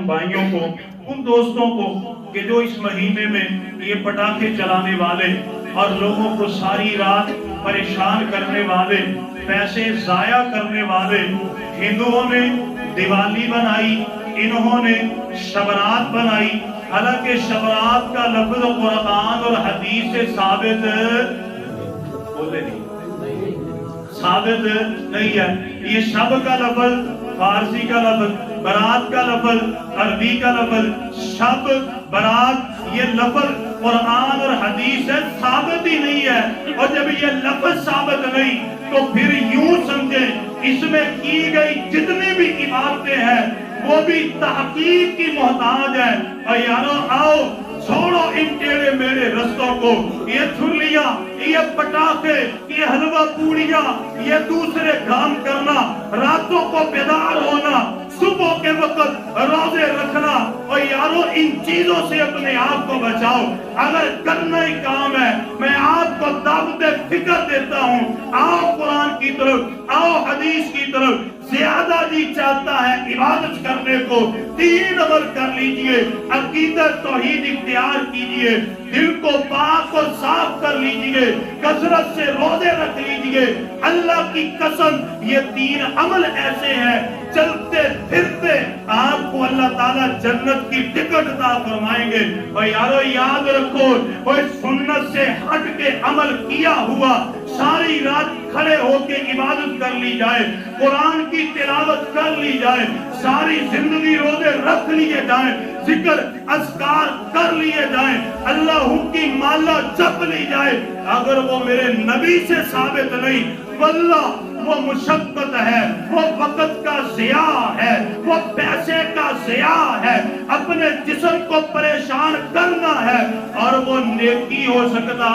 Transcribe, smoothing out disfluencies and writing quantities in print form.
بھائیوں کو، ان دوستوں کو کہ جو اس مہینے میں یہ پٹاخے چلانے والے اور لوگوں کو ساری رات پریشان کرنے والے، پیسے ضائع کرنے والے، ہندوؤں نے دیوالی بنائی، انہوں نے شبرات بنائی، حالانکہ شبرات کا لفظ قرآن اور حدیث سے ثابت بولے نہیں ثابت نہیں ہے۔ یہ شب کا لفظ فارسی کا لفظ، برات کا لفظ عربی کا لفظ، شب برات یہ لفظ قرآن اور حدیث سے ثابت ہی نہیں ہے۔ اور جب یہ لفظ ثابت نہیں تو پھر یوں سمجھیں اس میں کی گئی جتنی بھی عبادتیں ہیں وہ بھی تحقیق کی محتاج ہے۔ اور یارو آؤ چھوڑو ان ٹیڑے میڑے رستوں کو، یہ چھریاں، یہ پٹاخے، یہ حلوہ پوڑیاں، یہ دوسرے کام کرنا، راتوں کو بیدار ہونا، صبح کے وقت روزے رکھنا، اور یارو ان چیزوں سے اپنے آپ کو بچاؤ۔ اگر کرنا ہی کام ہے میں آپ کو دعوت فکر دیتا ہوں، آؤ قرآن کی طرف، آؤ حدیث کی طرف۔ زیادہ جی چاہتا ہے عبادت کرنے کو، تین عمل کر لیجئے، عقیدت توحید اختیار کیجئے، دل کو پاک اور صاف کر لیجئے، کثرت سے روزے رکھ لیجئے۔ اللہ کی قسم یہ تین عمل ایسے ہیں چلتے پھرتے آپ کو اللہ تعالیٰ جنت کی ٹکٹ عطا فرمائیں گے۔ اور یارو یاد رکھو، کوئی سنت سے ہٹ کے عمل کیا ہوا ساری رات کھڑے ہو کے عبادت کر لی جائے، قرآن کی تلاوت کر لی جائے، ساری زندگی روزے رکھ لیے جائیں، ذکر اذکار کر لیے جائیں، اللہ کی مالا جپ لی جائے، اگر وہ میرے نبی سے ثابت نہیں، واللہ وہ مشقت ہے، وہ وقت کا ضیاع ہے، وہ پیسے کا ضیاع ہے، اپنے جسم کو پریشان کرنا ہے، اور وہ نیکی ہو سکتا